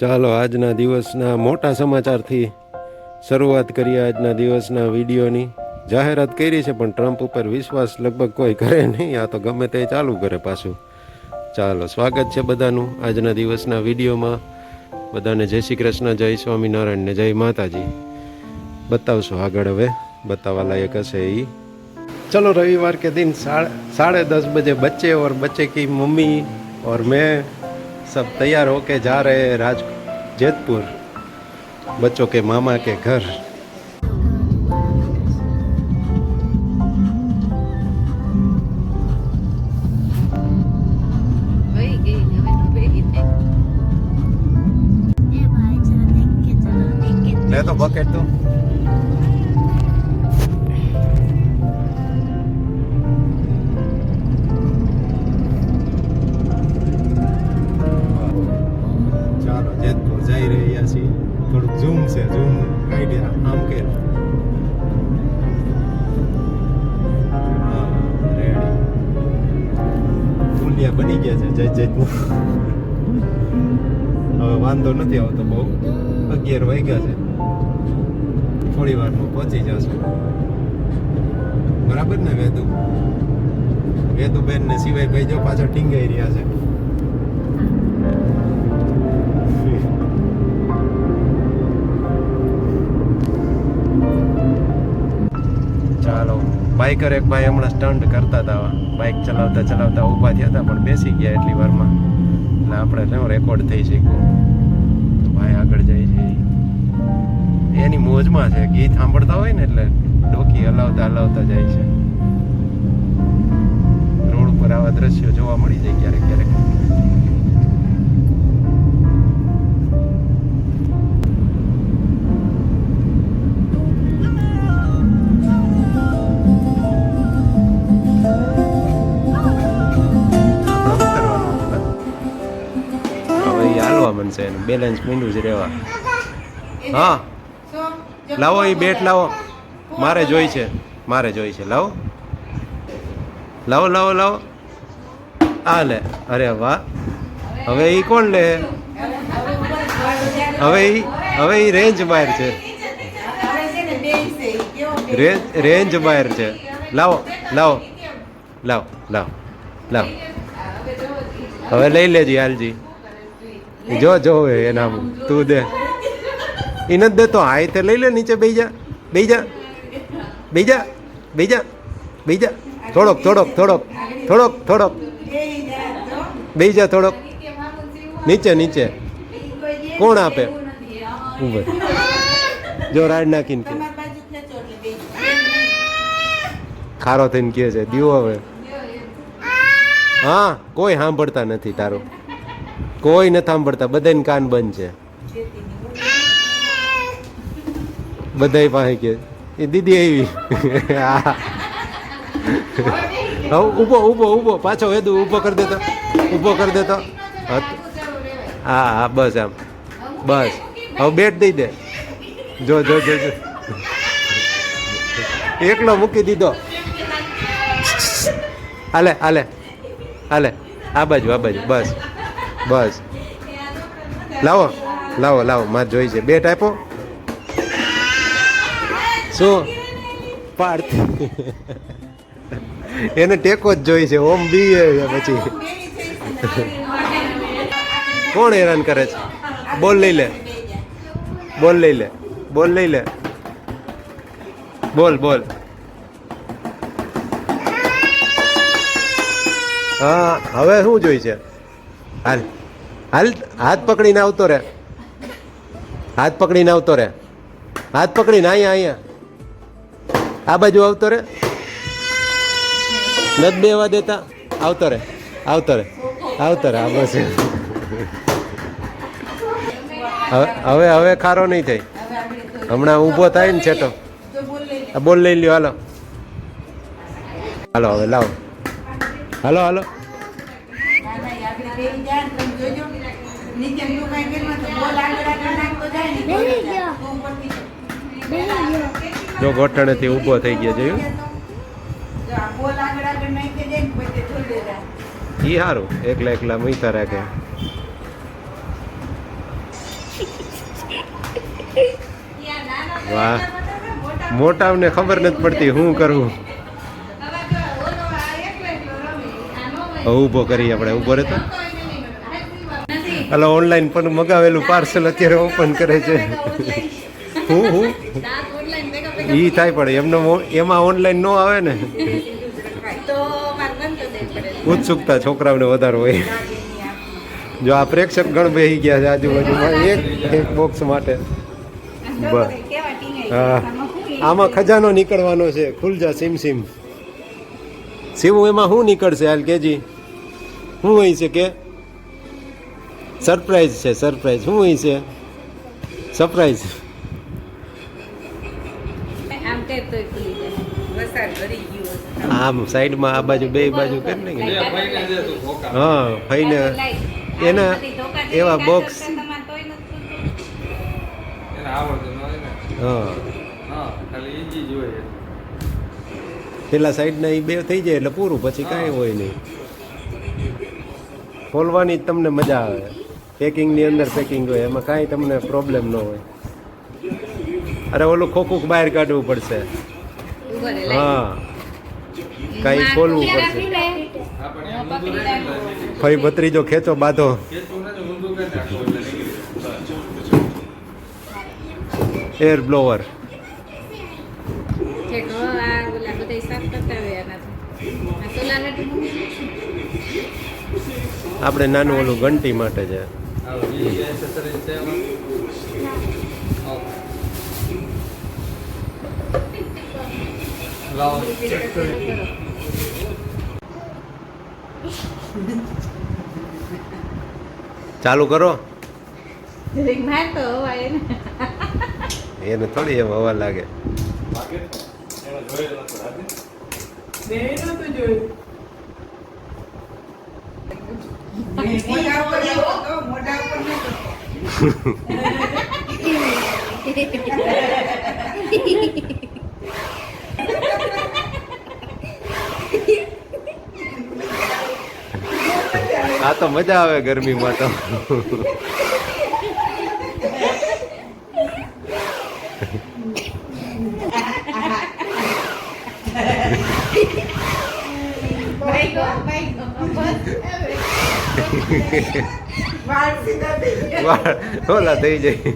ચાલો આજના દિવસના મોટા સમાચારથી શરૂઆત કરીએ. આજના દિવસના વિડીયોની જાહેરાત કરી છે, પણ ટ્રમ્પ ઉપર વિશ્વાસ લગભગ કોઈ કરે નહીં. આ તો ગમે તે ચાલુ કરે પાછું. ચાલો, સ્વાગત છે બધાનું આજના દિવસના વિડીયોમાં. બધાને જય શ્રી કૃષ્ણ, જય સ્વામિનારાયણ ને જય માતાજી. બતાવશો આગળ, હવે બતાવવા લાયક હશે એ. चलो रविवार के दिन 10:30 बजे बच्चे और बच्चे की मम्मी और मैं सब तैयार होके जा रहे हैं जैतपुर, बच्चों के मामा के घर. ले तो बकेट तो જઈ રહ્યા છીએ. થોડુંક ઝૂમ છે, ઝૂમ આઈડિયા આમ કે રેડી પુલિયા બની ગયા છે જય જયનું. હવે વાંધો નથી આવતો બહુ. 11 વાગ્યા છે, થોડી વારમાં પહોંચી જશું. બરાબર ને વેદુબેન ને સિવાય ભાઈ જો પાછળ ટીંગાઈ રહ્યા છે. ચાલો, બાઇકર એક ભાઈ હમણાં સ્ટન્ટ કરતા હતા. બાઇક ચલાવતા ચલાવતા ઊભા થયા હતા, પણ બેસી ગયા એટલી વારમાં. એટલે આપણે રેકોર્ડ થઈ શક્યું. તો ભાઈ આગળ જાય છે, એની મોજમાં છે. ગીત સાંભળતા હોય ને એટલે ડોકી હલાવતા જાય છે. રોડ ઉપર આવા દ્રશ્યો જોવા મળી જાય ક્યારેક ક્યારેક. બનશે એનું બેલેન્સ મીંડું જ રહેવા. હા, લાવો એ બેટ લાવો. મારે જોઈ છે. લાવો. આ લે. અરે વાહ. હવે એ કોણ લે? હવે એ રેન્જ બહાર છે. રેન્જ બહાર છે. લાવો. હવે લઈ લેજી, હાલજી. જો એના તું દે. એ નથી દેતો. હાય તે લઈ લે. નીચે બેહી જા. થોડોક બેહી જા. થોડોક નીચે. કોણ આપે? ઉભર જો રાડ નાખીને કે ખારો થઈને કહે છે દીવો. હવે હા, કોઈ સાંભળતા નથી તારું. કોઈ નથી સાંભળતા. બધાને કાન બંધ છે. બધા પાસે કે એ દીદી આવી. ઊભો પાછો વેદુ ઊભો કરી દેતો. હા બસ આમ બસ. હવે બેટ દઈ દે. જો એકલો મૂકી દીધો. હાલે આ બાજુ બસ. લાવો માર જોઈ છે. બેટ આપો. શું પાર્થ? એને ટેકો જ જોઈ છે. ઓમ બી પછી કોણ હેરાન કરે છે? બોલ લઈ લે. બોલ. હા, હવે શું જોઈ છે? હાલ હાથ પકડીને આવતો રે. હાથ પકડીને અહીંયા આ બાજુ આવતો રે. નથી બેવા દેતા. આવતો રે. આ બસ. હવે ખારો નહીં થાય. હમણાં ઊભો થાય ને છેટો. આ બોલ લઈ લ્યો. હાલો હવે લાવો. હાલો. જો ગોઠણેથી ઊભો થઈ ગયા. જોયું? ઈ સારું. એકલા મૂકતા રાખે. વાહ, મોટાઓને ખબર નથી પડતી શું કરવું. ઊભો કરી આપણે, ઊભો રહેતો. હલો, ઓનલાઈન પણ મગાવેલું પાર્સલ અત્યારે ઓપન કરે છે. હું ઈ થાય પણ એમને એમાં ઓનલાઈન નો આવે ને. ઉત્સુકતા છોકરાઓને વધારે હોય. જો આ પ્રેક્ષક ગણ બેસી ગયા છે આજુબાજુમાં એક બોક્સ માટે. બસ હા, આમાં ખજાનો નીકળવાનો છે. ખુલજા સીમ સીમ. શિવું એમાં શું નીકળશે હાલ કેજી? શું હોય છે કે સરપ્રાઈઝ છે? સરપ્રાઈઝ શું હોય છે? સરપ્રાઈઝ આમ સાઈડમાં આ બાજુ બે બાજુ કરી ને. હા, ફઈને એના એવા બોક્સ. હા, પેલા સાઈડના એ બે થઈ જાય એટલે પૂરું, પછી કાંઈ હોય નહીં. ખોલવાની જ તમને મજા આવે. પેકિંગની અંદર પેકિંગ હોય, એમાં કાંઈ તમને પ્રોબ્લેમ ન હોય. અરે ઓલું ખોખું બહાર કાઢવું પડશે. હા, કાંઈ ખોલવું પડશે. ફઈ ભત્રીજો ખેંચો બાંધો. Air blower. આપણે નાનું ઓલું ઘંટી માટે છે. ચાલુ કરો. એને થોડી એમ હવા લાગે. આ તો મજા આવે ગરમીમાં તો. ઓલા થઈ જાય.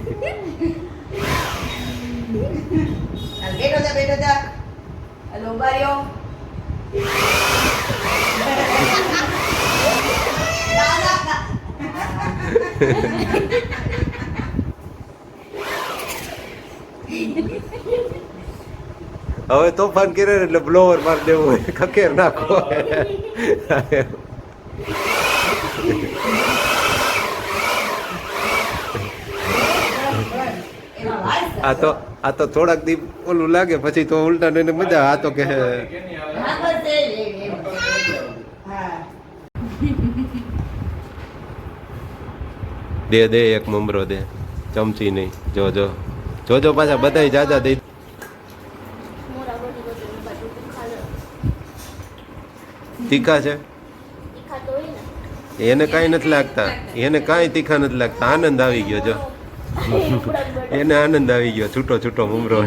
હવે તોફાન કરે એટલે બ્લોવર મારી દેવું હોય, ખકેર નાખો. આ તો થોડાક દી ઓલું લાગે, પછી તો ઉલટા ને મજા. આ તો કે દે એક મમરો દે, ચમચી નહીં. જોજો પાછા બધા જાજા દઈ. તીખા છે એને કાંઈ નથી લાગતા. એને કાંઈ તીખા નથી લાગતા. આનંદ આવી ગયો. જો એને આનંદ આવી ગયો. છૂટો છૂટો મમરો.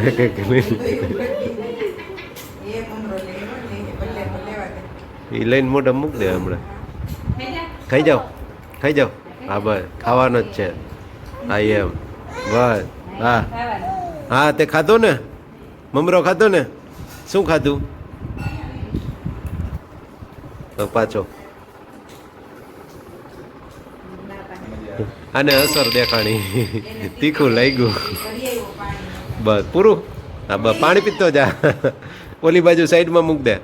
એ લઈને મોઢા મૂક દે હમણાં. ખાઈ જાઓ. હા બસ ખાવાનો જ છે. હા એમ બસ. હા હા, તે ખાધો ને મમરો? ખાધો ને? શું ખાધું? પાછો આને અસર દેખાણી. તીખું લાગ્યું. બસ પૂરું. હા બસ, પાણી પીતો જા. ઓલી બાજુ સાઈડમાં મૂક દે.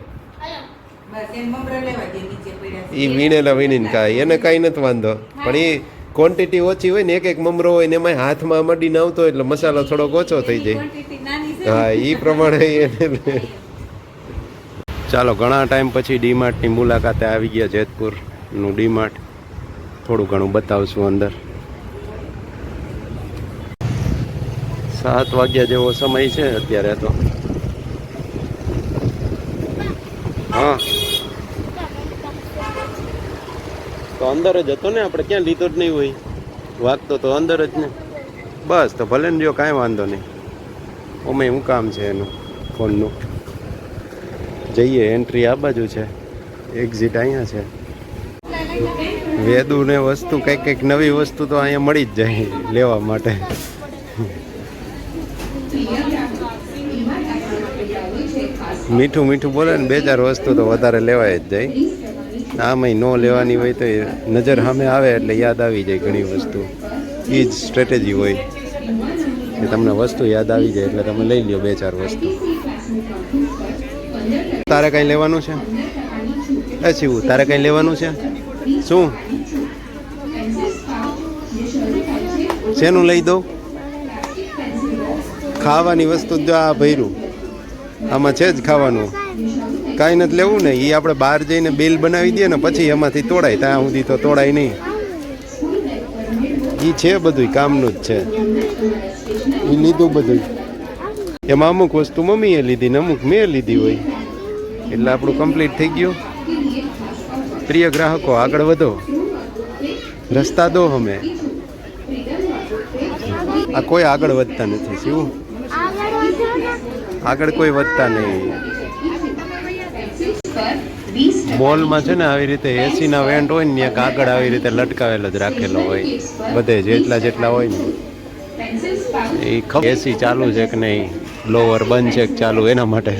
એ વીણેલા વીણીને ખાય, એને કાંઈ નથી વાંધો. પણ એ ક્વોન્ટિટી ઓછી હોય ને, એક મમરો હોય ને એમાં હાથમાં મડીને આવતો હોય એટલે મસાલો થોડોક ઓછો થઈ જાય. હા, એ પ્રમાણે એને. ચાલો, ઘણા ટાઈમ પછી ડીમાર્ટની મુલાકાતે આવી ગયા. જેતપુરનું ડીમાર્ટ થોડું ઘણું બતાવશું અંદર. 7 વાગ્યા જેવો સમય છે અત્યારે તો. હા, તો અંદર જ હતો ને. આપણે ક્યાં લીધો જ નહીં હોય. વાગતો તો અંદર જ ને. બસ તો ભલે ને જો કાંઈ વાંધો નહીં. ઓમે શું કામ છે એનું ફોનનું. જઈએ, એન્ટ્રી આ બાજુ છે, એક્ઝિટ અહીંયા છે. વેદુ ને વસ્તુ કંઈક નવી વસ્તુ તો અહીંયા મળી જ જાય લેવા માટે. મીઠું મીઠું બોલે ને 2-4 વસ્તુ તો વધારે લેવાય જ જાય. આમાંય ન લેવાની હોય તો નજર સામે આવે એટલે યાદ આવી જાય ઘણી વસ્તુ. એ જ સ્ટ્રેટેજી હોય કે તમને વસ્તુ યાદ આવી જાય એટલે તમે લઈ લ્યો 2-4 વસ્તુ. તારે કંઈ લેવાનું છે? એ શિવ, તારે કંઈ લેવાનું છે? શું શેનું લઈ દઉં? ખાવાની વસ્તુ જો આ ભર્યું આમાં છે જ ખાવાનું. કાંઈ નથી લેવું ને, એ આપણે બહાર જઈને બિલ બનાવી દઈએ ને પછી એમાંથી તોડાય. ત્યાં સુધી તો તોડાય નહીં. એ છે બધું કામનું જ છે. એ લીધું બધું. એમાં અમુક વસ્તુ મમ્મીએ લીધી ને અમુક મેં લીધી હોય એટલે આપણું કમ્પ્લીટ થઈ ગયું. પ્રિય ગ્રાહકો, આગળ વધો, રસ્તા દો હમે. આ કોઈ આગળ વધતા નથી. શું આગળ કોઈ વધતા નહીં. મોલમાં છે ને આવી રીતે એસીના વેન્ટ હોય ને ત્યાં આગળ આવી રીતે લટકાવેલો જ રાખેલો હોય બધે જેટલા હોય ને એ ખબર એસી ચાલુ છે કે નહીં, બ્લોવર બંધ છે કે ચાલુ, એના માટે